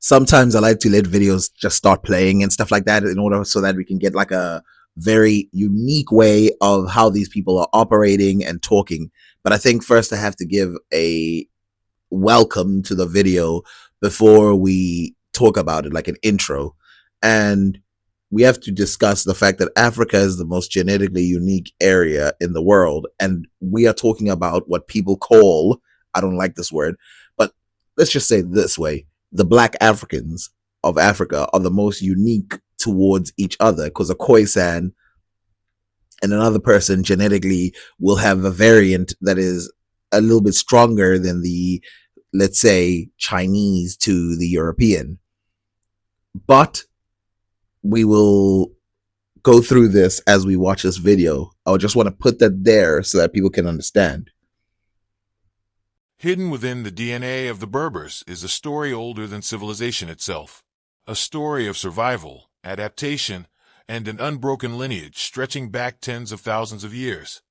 sometimes I like to let videos just start playing and stuff like that in order so that we can get like a very unique way of how these people are operating and talking. But I think first I have to give a welcome to the video before we talk about it, like an intro. And we have to discuss the fact that Africa is the most genetically unique area in the world. And we are talking about what people call, I don't like this word, but let's just say it this way, the black Africans of Africa are the most unique towards each other because a Khoisan and another person genetically will have a variant that is a little bit stronger than the, let's say, Chinese to the European. But we will go through this as we watch this video. I just want to put that there so that people can understand. Hidden within the DNA of the Berbers is a story older than civilization itself. A story of survival, adaptation, and an unbroken lineage stretching back tens of thousands of years.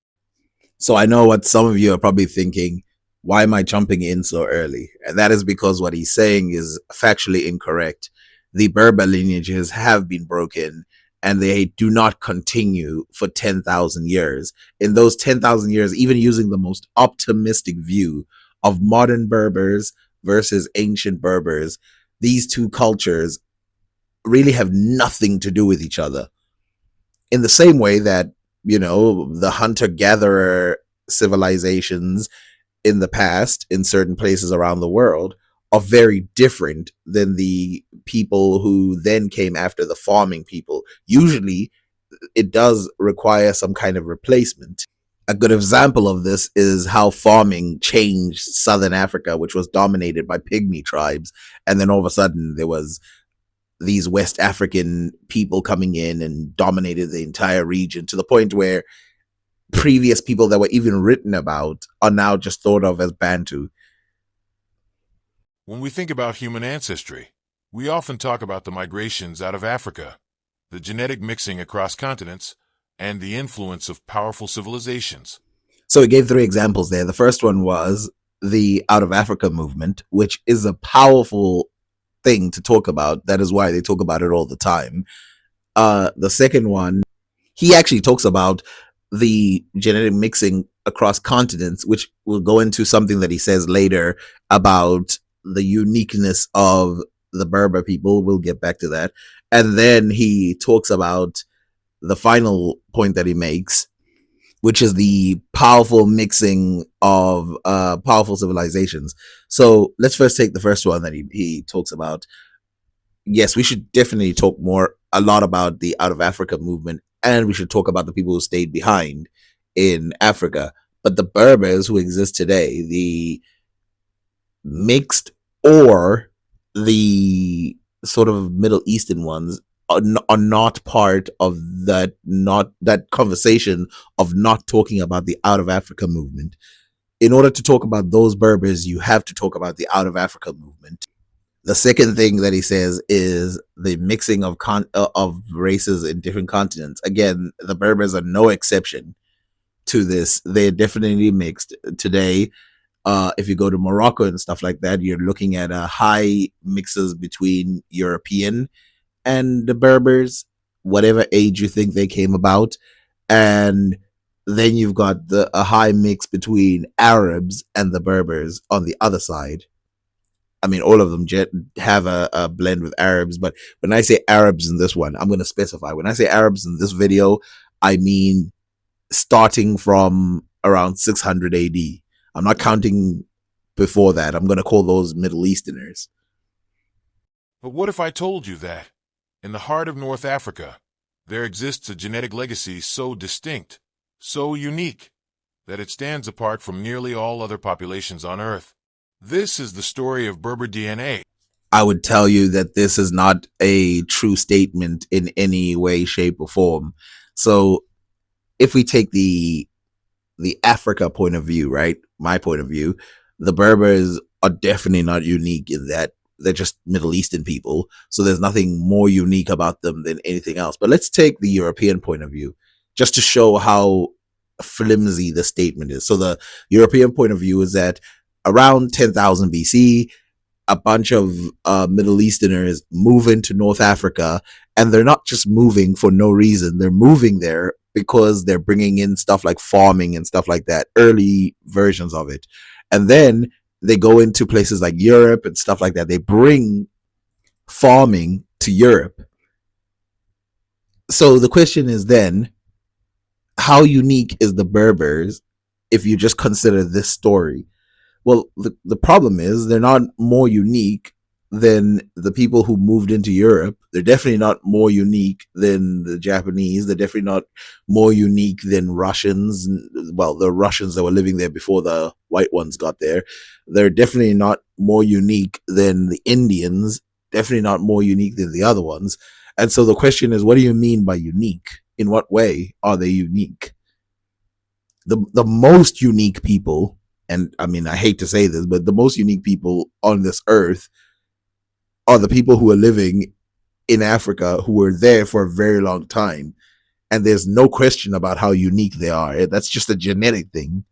So I know what some of you are probably thinking, why am I jumping in so early? And that is because what he's saying is factually incorrect. The Berber lineages have been broken and they do not continue for 10,000 years. In those 10,000 years, even using the most optimistic view of modern Berbers versus ancient Berbers, these two cultures really have nothing to do with each other. In the same way that, you know, the hunter-gatherer civilizations in the past in certain places around the world are very different than the people who then came after the farming people. Usually, it does require some kind of replacement. A good example of this is how farming changed Southern Africa, which was dominated by pygmy tribes. And then all of a sudden, there was these West African people coming in and dominated the entire region to the point where previous people that were even written about are now just thought of as Bantu. When we think about human ancestry, we often talk about the migrations out of Africa, the genetic mixing across continents, and the influence of powerful civilizations. So he gave 3 examples there. The first one was the Out of Africa movement, which is a powerful thing to talk about. That is why they talk about it all the time. The second one, he actually talks about the genetic mixing across continents, which will go into something that he says later about the uniqueness of the Berber people. We'll get back to that. And then he talks about the final point that he makes, which is the powerful mixing of powerful civilizations. So let's first take the first one that he talks about. Yes, we should definitely talk a lot about the Out of Africa movement, and we should talk about the people who stayed behind in Africa. But the Berbers who exist today, the mixed or the sort of Middle Eastern ones, are not part of that conversation of not talking about the Out of Africa movement. In order to talk about those Berbers, you have to talk about the Out of Africa movement. The second thing that he says is the mixing of races in different continents. Again, the Berbers are no exception to this. They're definitely mixed today. If you go to Morocco and stuff like that, you're looking at high mixes between European and the Berbers, whatever age you think they came about. And then you've got a high mix between Arabs and the Berbers on the other side. I mean, all of them have a blend with Arabs, but when I say Arabs in this one, I'm going to specify. When I say Arabs in this video, I mean starting from around 600 AD. I'm not counting before that. I'm going to call those Middle Easterners. But what if I told you that, in the heart of North Africa, there exists a genetic legacy so distinct, so unique, that it stands apart from nearly all other populations on Earth? This is the story of Berber DNA. I would tell you that this is not a true statement in any way, shape, or form. So if we take the Africa point of view, right? My point of view, the Berbers are definitely not unique in that they're just Middle Eastern people. So there's nothing more unique about them than anything else. But let's take the European point of view just to show how flimsy the statement is. So the European point of view is that around 10,000 BC, a bunch of Middle Easterners move into North Africa, and they're not just moving for no reason. They're moving there because they're bringing in stuff like farming and stuff like that, early versions of it. And then they go into places like Europe and stuff like that. They bring farming to Europe. So the question is then, how unique is the Berbers if you just consider this story? Well, the problem is they're not more unique than the people who moved into Europe. They're definitely not more unique than the Japanese. They're definitely not more unique than Russians. Well, the Russians that were living there before the white ones got there. They're definitely not more unique than the Indians. Definitely not more unique than the other ones. And so the question is, what do you mean by unique? In what way are they unique? The most unique people, and I mean, I hate to say this, but the most unique people on this earth are the people who are living in Africa, who were there for a very long time. And there's no question about how unique they are. That's just a genetic thing.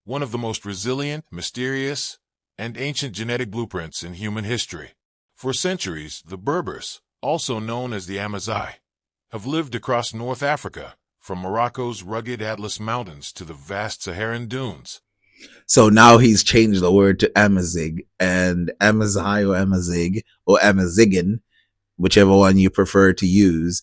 One of the most resilient, mysterious, and ancient genetic blueprints in human history. For centuries, the Berbers, also known as the Amazigh, have lived across North Africa, from Morocco's rugged Atlas Mountains to the vast Saharan dunes. So now he's changed the word to Amazigh, and Amazigh or Amazigh or Amazigan, whichever one you prefer to use,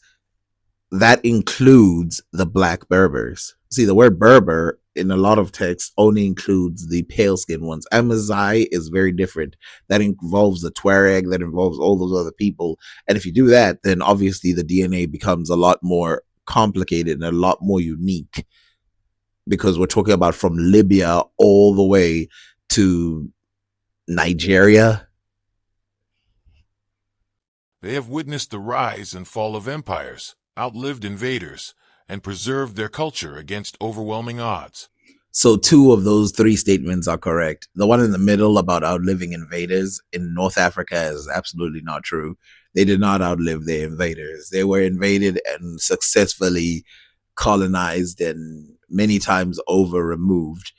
that includes the black Berbers. See, the word Berber in a lot of texts only includes the pale skinned ones. Amazigh is very different. That involves the Tuareg, that involves all those other people. And if you do that, then obviously the DNA becomes a lot more complicated and a lot more unique, because we're talking about from Libya all the way to Nigeria. They have witnessed the rise and fall of empires, outlived invaders, and preserved their culture against overwhelming odds. So two of those three statements are correct. The one in the middle about outliving invaders in North Africa is absolutely not true. They did not outlive their invaders. They were invaded and successfully colonized and many times over removed.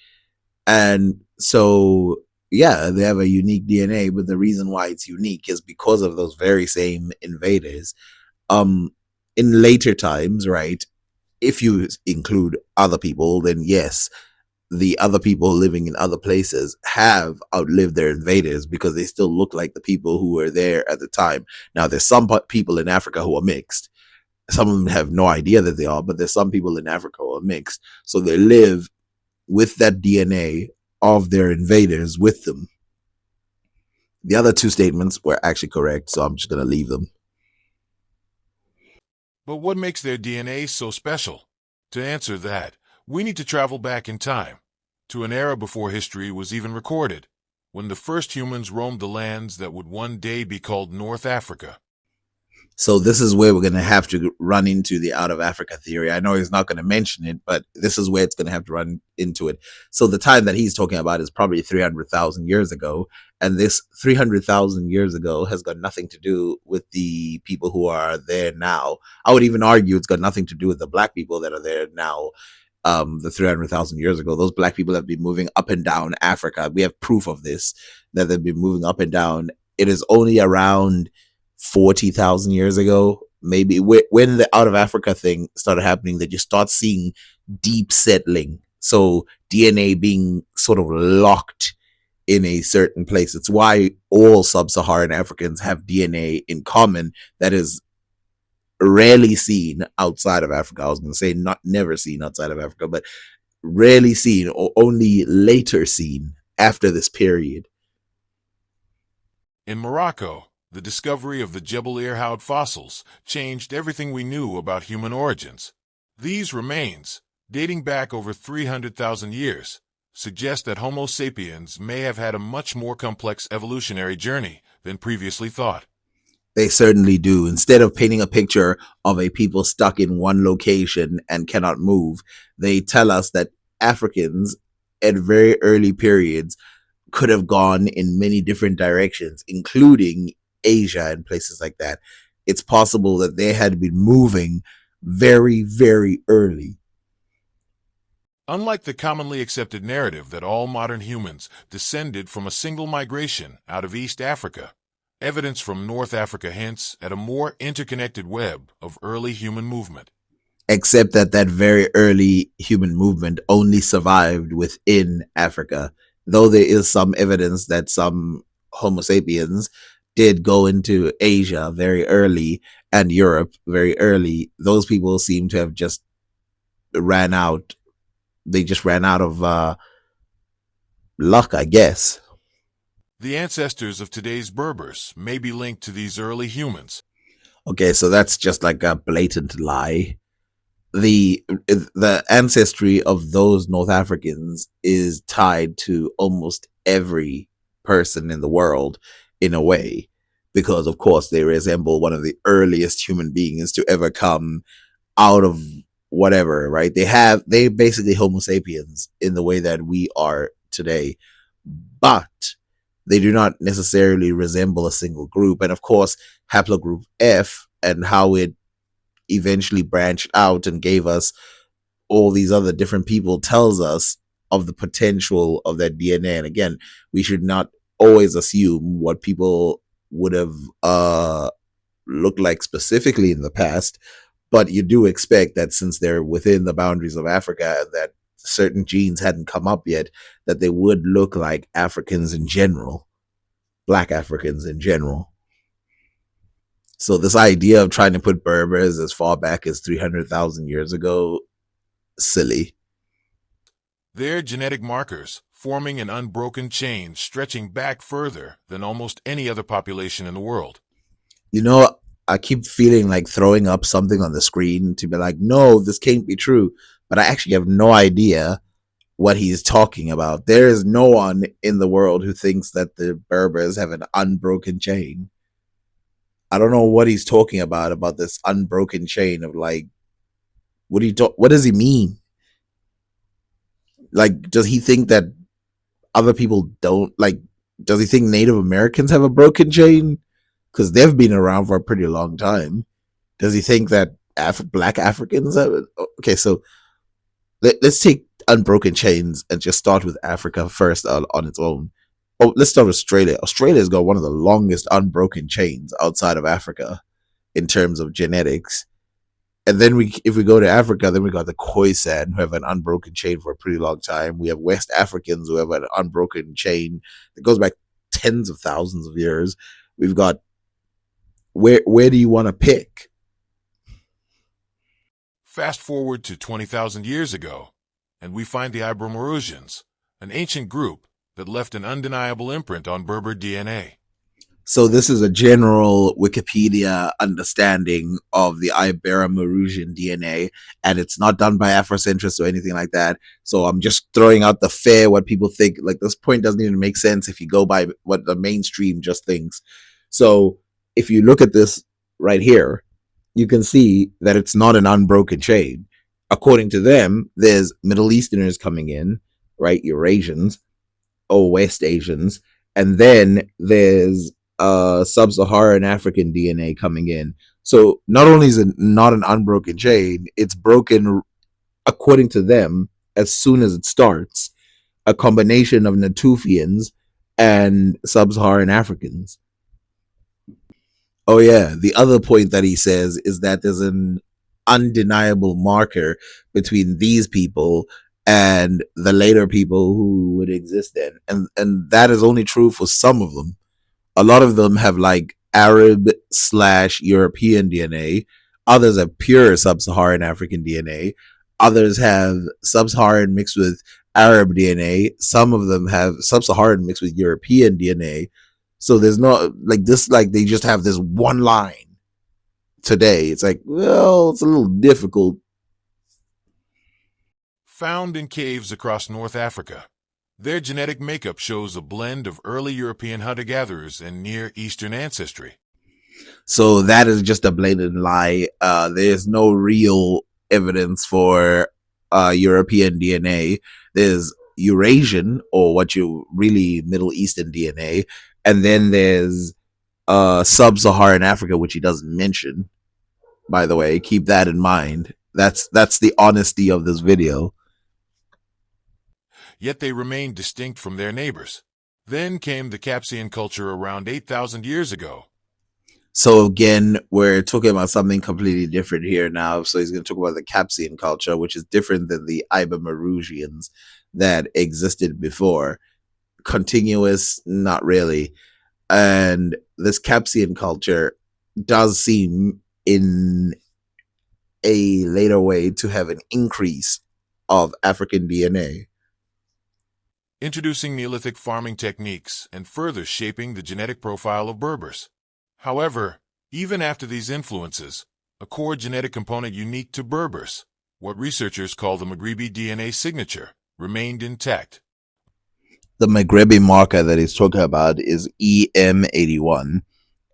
And so, yeah, they have a unique DNA, but the reason why it's unique is because of those very same invaders. In later times, right, if you include other people, then yes, the other people living in other places have outlived their invaders because they still look like the people who were there at the time. Now, there's some people in Africa who are mixed. Some of them have no idea that they are, but there's some people in Africa who are mixed. So they live with that DNA of their invaders with them. The other two statements were actually correct, so I'm just going to leave them. But what makes their DNA so special? To answer that, we need to travel back in time, to an era before history was even recorded, when the first humans roamed the lands that would one day be called North Africa. So this is where we're going to have to run into the out of Africa theory. I know he's not going to mention it, but this is where it's going to have to run into it. So the time that he's talking about is probably 300,000 years ago. And this 300,000 years ago has got nothing to do with the people who are there now. I would even argue it's got nothing to do with the black people that are there now. The 300,000 years ago, those black people have been moving up and down Africa. We have proof of this, that they've been moving up and down. It is only around 40,000 years ago, maybe, when the out of Africa thing started happening, that you start seeing deep settling. So DNA being sort of locked in a certain place. It's why all sub-Saharan Africans have DNA in common that is rarely seen outside of Africa. I was going to say not never seen outside of Africa, but rarely seen, or only later seen after this period. In Morocco, the discovery of the Jebel Irhoud fossils changed everything we knew about human origins. These remains, dating back over 300,000 years, suggest that Homo sapiens may have had a much more complex evolutionary journey than previously thought. They certainly do. Instead of painting a picture of a people stuck in one location and cannot move, they tell us that Africans at very early periods could have gone in many different directions, including Asia and places like that. It's possible that they had been moving very, very early. Unlike the commonly accepted narrative that all modern humans descended from a single migration out of East Africa, evidence from North Africa hints at a more interconnected web of early human movement. Except that that very early human movement only survived within Africa, though there is some evidence that some Homo sapiens did go into Asia very early and Europe very early. Those people seem to have just ran out. They just ran out of luck, I guess. The ancestors of today's Berbers may be linked to these early humans. Okay, so that's just like a blatant lie. The ancestry of those North Africans is tied to almost every person in the world in a way, because of course they resemble one of the earliest human beings to ever come out of whatever, right? They basically Homo sapiens in the way that we are today, but they do not necessarily resemble a single group. And of course, haplogroup F and how it eventually branched out and gave us all these other different people tells us of the potential of that DNA. And again, we should not always assume what people would have looked like specifically in the past, but you do expect that since they're within the boundaries of Africa and that certain genes hadn't come up yet, that they would look like Africans in general, Black Africans in general. So this idea of trying to put Berbers as far back as 300,000 years ago, silly. Their genetic markers forming an unbroken chain stretching back further than almost any other population in the world. You know, I keep feeling like throwing up something on the screen to be like, no, this can't be true. But I actually have no idea what he's talking about. There is no one in the world who thinks that the Berbers have an unbroken chain. I don't know what he's talking about this unbroken chain of like, what does he mean? Like, does he think that other people don't like, does he think Native Americans have a broken chain? Because they've been around for a pretty long time. Does he think that Black Africans have it? Okay, so let's take unbroken chains and just start with Africa first on its own. Oh, let's start with Australia. Australia's got one of the longest unbroken chains outside of Africa in terms of genetics. And then if we go to Africa, then we got the Khoisan who have an unbroken chain for a pretty long time. We have West Africans who have an unbroken chain that goes back tens of thousands of years. We've got where do you want to pick? Fast forward to 20,000 years ago, and we find the Ibero-Maurusians, an ancient group that left an undeniable imprint on Berber DNA. So this is a general Wikipedia understanding of the Ibero-Maurusian DNA, and it's not done by Afrocentrists or anything like that. So I'm just throwing out the fair what people think. Like, this point doesn't even make sense if you go by what the mainstream just thinks. So if you look at this right here, you can see that it's not an unbroken chain. According to them, there's Middle Easterners coming in, right? Eurasians or West Asians. And then there's sub-Saharan African DNA coming in. So not only is it not an unbroken chain, it's broken, according to them, as soon as it starts, a combination of Natufians and sub-Saharan Africans. Oh yeah, the other point that he says is that there's an undeniable marker between these people and the later people who would exist then. And that is only true for some of them. A lot of them have like Arab/European DNA. Others have pure sub-Saharan African DNA. Others have sub-Saharan mixed with Arab DNA. Some of them have sub-Saharan mixed with European DNA. So there's not like this, like they just have this one line today. It's like, well, it's a little difficult. Found in caves across North Africa, their genetic makeup shows a blend of early European hunter-gatherers and Near Eastern ancestry. So that is just a blatant lie. There's no real evidence for European DNA. There's Eurasian, or what you really Middle Eastern DNA, and then there's sub-Saharan Africa, which he doesn't mention. By the way, keep that in mind. That's the honesty of this video. yet they remained distinct from their neighbors. Then came the Capsian culture around 8,000 years ago. So again, we're talking about something completely different here now. So he's going to talk about the Capsian culture, which is different than the Ibermerusians that existed before. Continuous, not really. And this Capsian culture does seem in a later way to have an increase of African DNA. Introducing Neolithic farming techniques and further shaping the genetic profile of Berbers. However, even after these influences, a core genetic component unique to Berbers, what researchers call the Maghrebi DNA signature, remained intact. The Maghrebi marker that he's talking about is EM81,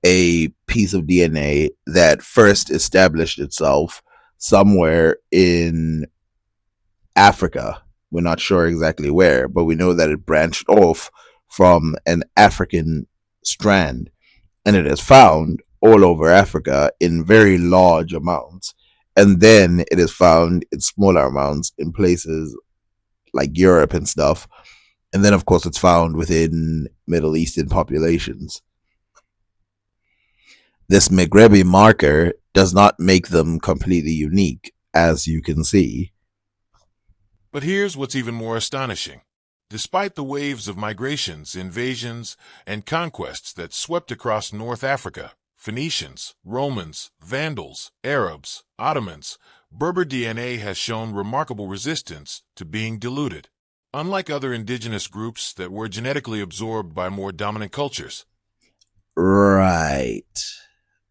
a piece of DNA that first established itself somewhere in Africa. We're not sure exactly where, but we know that it branched off from an African strand, and it is found all over Africa in very large amounts. And then it is found in smaller amounts in places like Europe and stuff. And then, of course, it's found within Middle Eastern populations. This Maghrebi marker does not make them completely unique, as you can see. But here's what's even more astonishing. Despite the waves of migrations, invasions, and conquests that swept across North Africa, Phoenicians, Romans, Vandals, Arabs, Ottomans, Berber DNA has shown remarkable resistance to being diluted. Unlike other indigenous groups that were genetically absorbed by more dominant cultures. Right.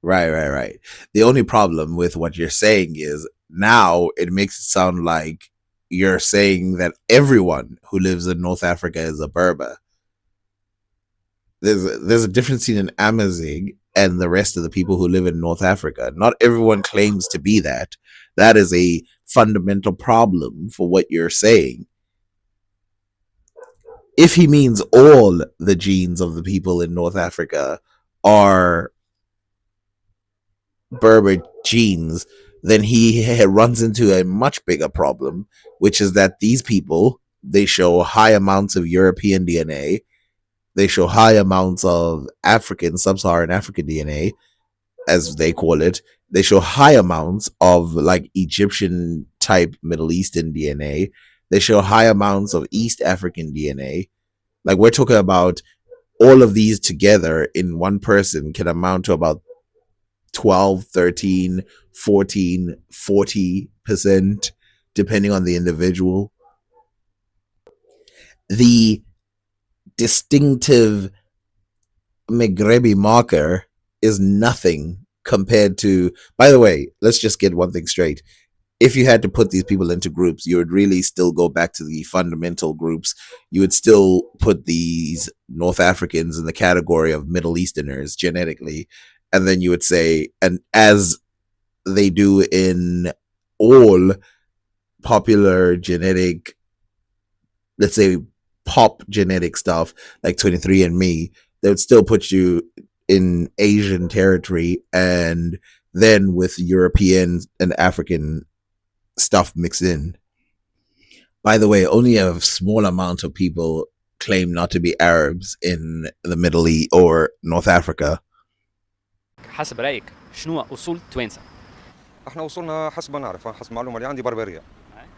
The only problem with what you're saying is now it makes it sound like you're saying that everyone who lives in North Africa is a Berber. There's a difference in an Amazigh and the rest of the people who live in North Africa. Not everyone claims to be that. That is a fundamental problem for what you're saying. If he means all the genes of the people in North Africa are Berber genes, then he runs into a much bigger problem, which is that these people, they show high amounts of European DNA, they show high amounts of African, sub-Saharan African DNA, as they call it. They show high amounts of like Egyptian type Middle Eastern DNA. They show high amounts of East African DNA. Like, we're talking about all of these together in one person can amount to about 12, 13, 14, 40%, depending on the individual. The distinctive Maghrebi marker is nothing compared to, by the way, let's just get one thing straight. If you had to put these people into groups, you would really still go back to the fundamental groups. You would still put these North Africans in the category of Middle Easterners genetically. And then you would say, and as they do in all popular genetic, let's say pop genetic stuff like 23andMe, they would still put you in Asian territory, and then with European and African stuff mixed in. By the way, only a small amount of people claim not to be Arabs in the Middle East or North Africa. حسب رأيك شنو أصول التوانسة؟ احنا وصلنا حسب ما نعرف، حسب المعلومه اللي عندي بربريه،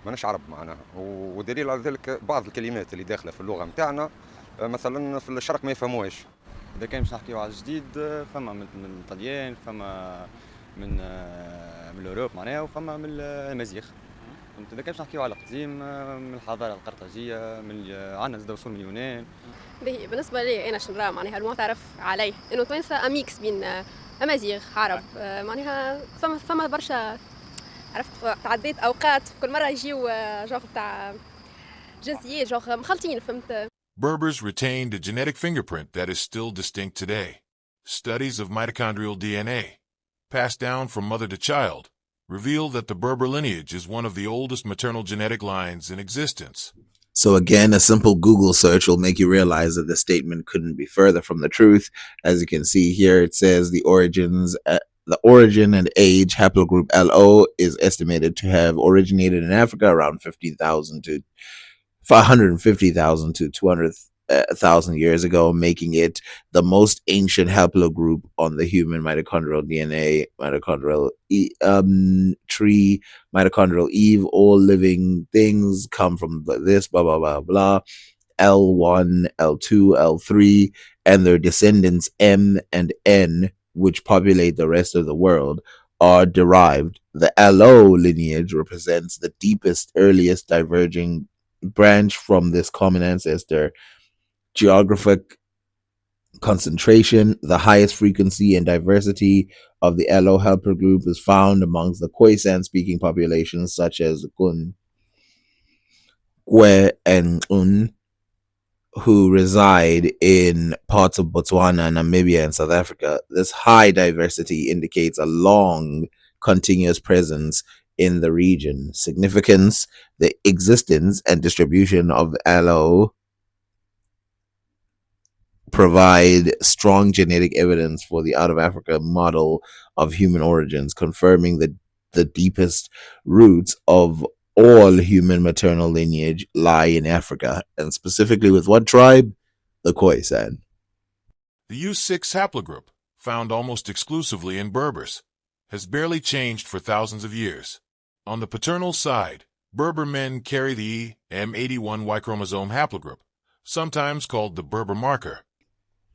ماناش عرب معناها. ودليل على ذلك بعض الكلمات اللي داخله في اللغه نتاعنا مثلا في الشرق ما يفهموهاش. اذا كان باش نحكيو على الجديد فما من الطليان، فما من الاوروب معناها، وفما من الامازيغ. اذا كان باش نحكيو على القديم من الحضاره القرطاجيه، من عندنا زاد وصول من اليونان. بالنسبه لي انا شنرا معناها المعترف عليه انه توانسه اميكس بين امازيغ عرب، معناها فما برشا عرفت تعديت اوقات كل مره يجيو جوغ تاع جنسيات جوغ مخلطين فهمت. Berbers retained a genetic fingerprint that is still distinct today. Studies of mitochondrial DNA, passed down from mother to child, reveal that the Berber lineage is one of the oldest maternal genetic lines in existence. So again, a simple Google search will make you realize that the statement couldn't be further from the truth. As you can see here, it says the origin and age haplogroup LO is estimated to have originated in Africa around 15,000 to 150,000 to 200,000 years ago, making it the most ancient haplogroup on the human mitochondrial DNA, mitochondrial tree, mitochondrial Eve. All living things come from this, blah, blah, blah, blah. L1, L2, L3, and their descendants M and N, which populate the rest of the world, are derived. The LO lineage represents the deepest, earliest diverging branch from this common ancestor. Geographic concentration, the highest frequency and diversity of the LO haplogroup is found amongst the Khoisan speaking populations such as Kun, Kwe, and Un, who reside in parts of Botswana, Namibia, and South Africa. This high diversity indicates a long, continuous presence in the region. Significance: the existence and distribution of LO provide strong genetic evidence for the out of Africa model of human origins, confirming the deepest roots of all human maternal lineage lie in Africa, and specifically with what tribe? The Khoisan. The U6 haplogroup, found almost exclusively in Berbers, has barely changed for thousands of years. On the paternal side, Berber men carry the M81 Y chromosome haplogroup, sometimes called the Berber marker.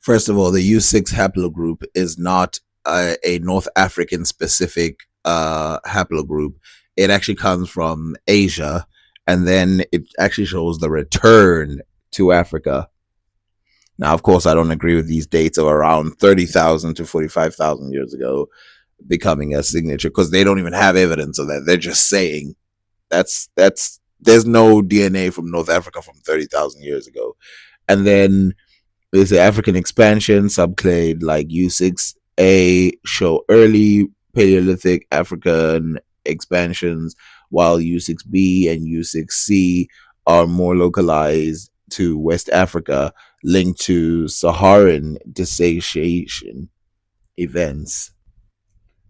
First of all, the U6 haplogroup is not a North African specific haplogroup. It actually comes from Asia, and then it actually shows the return to Africa. Now, of course, I don't agree with these dates of around 30,000 to 45,000 years ago becoming a signature, because they don't even have evidence of that. They're just saying there's no DNA from North Africa from 30,000 years ago. And then there's the African expansion subclade like U6A show early Paleolithic African expansions, while U6B and U6C are more localized to West Africa, linked to Saharan dissociation events.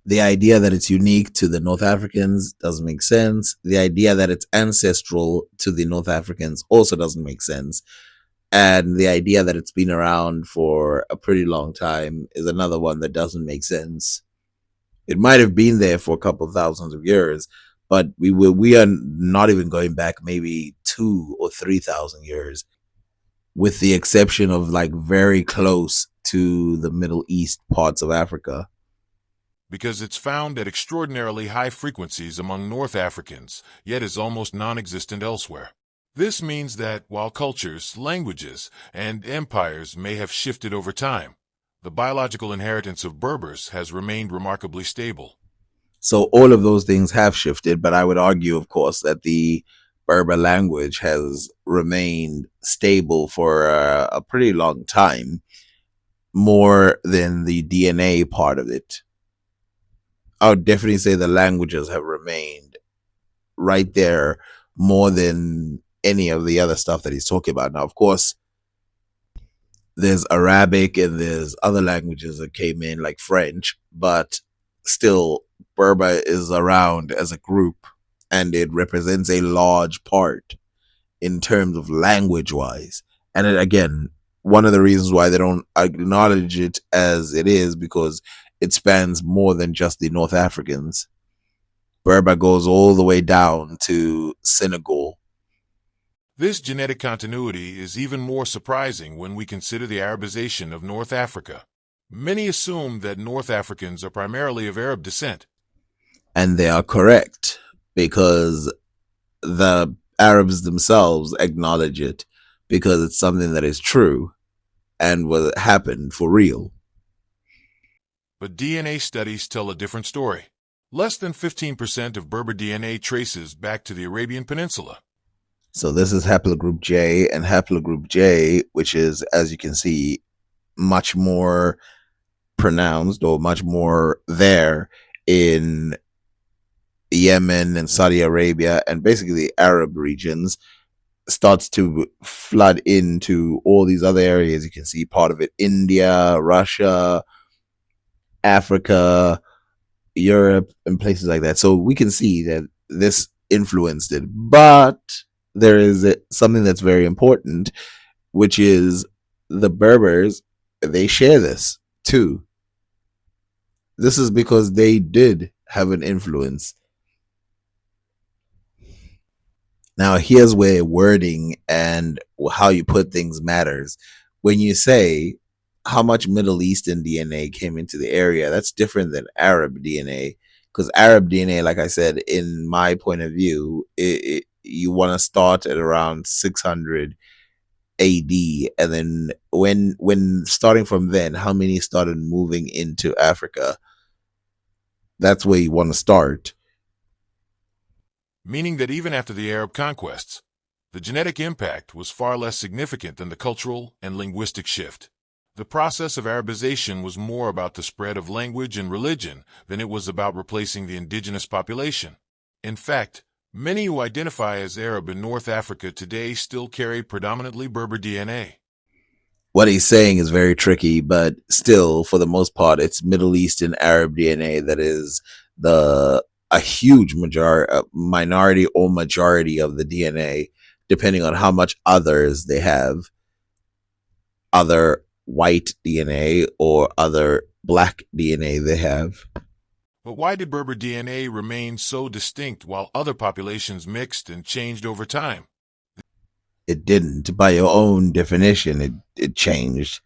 The idea that it's unique to the North Africans doesn't make sense. The idea that it's ancestral to the North Africans also doesn't make sense. And the idea that it's been around for a pretty long time is another one that doesn't make sense. It might have been there for a couple thousands of years, but we are not even going back maybe 2,000 or 3,000 years, with the exception of like very close to the Middle East parts of Africa. Because it's found at extraordinarily high frequencies among North Africans, yet is almost non-existent elsewhere. This means that while cultures, languages, and empires may have shifted over time, the biological inheritance of Berbers has remained remarkably stable. So all of those things have shifted, but I would argue, of course, that the Berber language has remained stable for a pretty long time, more than the DNA part of it. I would definitely say the languages have remained right there more than any of the other stuff that he's talking about. Now, of course, there's Arabic and there's other languages that came in like French, but still Berber is around as a group, and it represents a large part in terms of language wise. And it, again, one of the reasons why they don't acknowledge it as it is because it spans more than just the North Africans. Berber goes all the way down to Senegal. This genetic continuity is even more surprising when we consider the Arabization of North Africa. Many assume that North Africans are primarily of Arab descent. And they are correct, because the Arabs themselves acknowledge it, because it's something that is true and will happen for real. But DNA studies tell a different story. Less than 15% of Berber DNA traces back to the Arabian Peninsula. So this is haplogroup J, and haplogroup J, which is, as you can see, much more pronounced or much more there in Yemen and Saudi Arabia and basically the Arab regions, starts to flood into all these other areas. You can see part of it India, Russia, Africa, Europe, and places like that. So we can see that this influenced it. But there is something that's very important, which is the Berbers, they share this too. This is because they did have an influence. Now, here's where wording and how you put things matters. When you say how much Middle Eastern DNA came into the area, that's different than Arab DNA. Because Arab DNA, like I said, in my point of view, you want to start at around 600 AD, and then when starting from then, how many started moving into Africa? That's where you want to start. Meaning that even after the Arab conquests, the genetic impact was far less significant than the cultural and linguistic shift. The process of Arabization was more about the spread of language and religion than it was about replacing the indigenous population. In fact, many who identify as Arab in North Africa today still carry predominantly Berber DNA. What he's saying is very tricky, but still, for the most part, it's Middle Eastern Arab DNA that is a huge minority or majority of the DNA, depending on how much others they have, other white DNA or other black DNA they have. But why did Berber DNA remain so distinct while other populations mixed and changed over time? It didn't. By your own definition, it changed.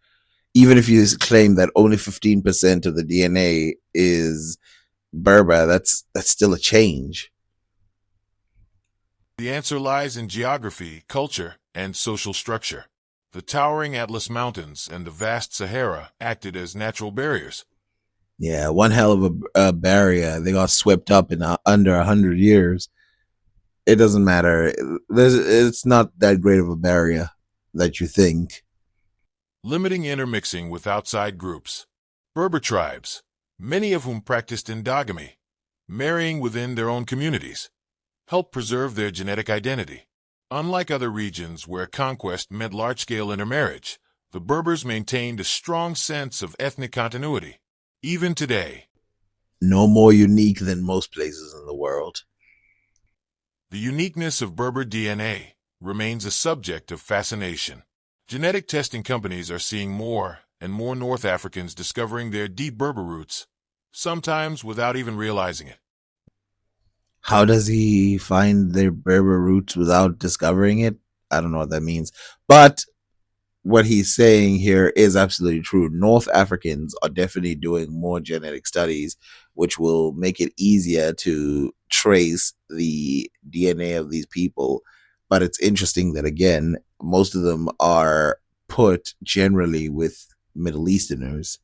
Even if you claim that only 15% of the DNA is Berber, that's still a change. The answer lies in geography, culture, and social structure. The towering Atlas Mountains and the vast Sahara acted as natural barriers. Yeah, one hell of a barrier. They got swept up in under 100 years. It doesn't matter. It's not that great of a barrier that you think. Limiting intermixing with outside groups. Berber tribes, many of whom practiced endogamy, marrying within their own communities, helped preserve their genetic identity. Unlike other regions where conquest meant large-scale intermarriage, the Berbers maintained a strong sense of ethnic continuity. Even today, no more unique than most places in the world. The uniqueness of Berber DNA remains a subject of fascination. Genetic testing companies are seeing more and more North Africans discovering their deep Berber roots, sometimes without even realizing it. How does he find their Berber roots without discovering it? I don't know what that means. But what he's saying here is absolutely true. North Africans are definitely doing more genetic studies, which will make it easier to trace the DNA of these people. But it's interesting that, again, most of them are put generally with Middle Easterners.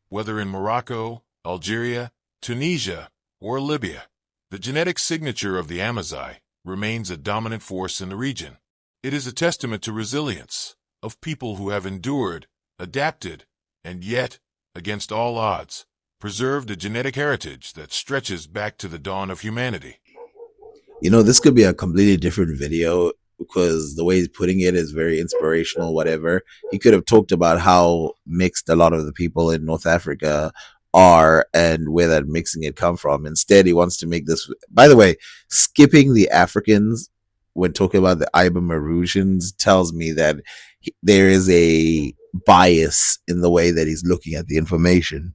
Whether in Morocco, Algeria, Tunisia, or Libya, the genetic signature of the Amazigh remains a dominant force in the region. It is a testament to resilience of people who have endured, adapted, and yet, against all odds, preserved a genetic heritage that stretches back to the dawn of humanity. You know, this could be a completely different video because the way he's putting it is very inspirational, whatever. He could have talked about how mixed a lot of the people in North Africa are and where that mixing had come from. Instead, he wants to make this, by the way, skipping the Africans when talking about the Ibermerusians tells me that there is a bias in the way that he's looking at the information.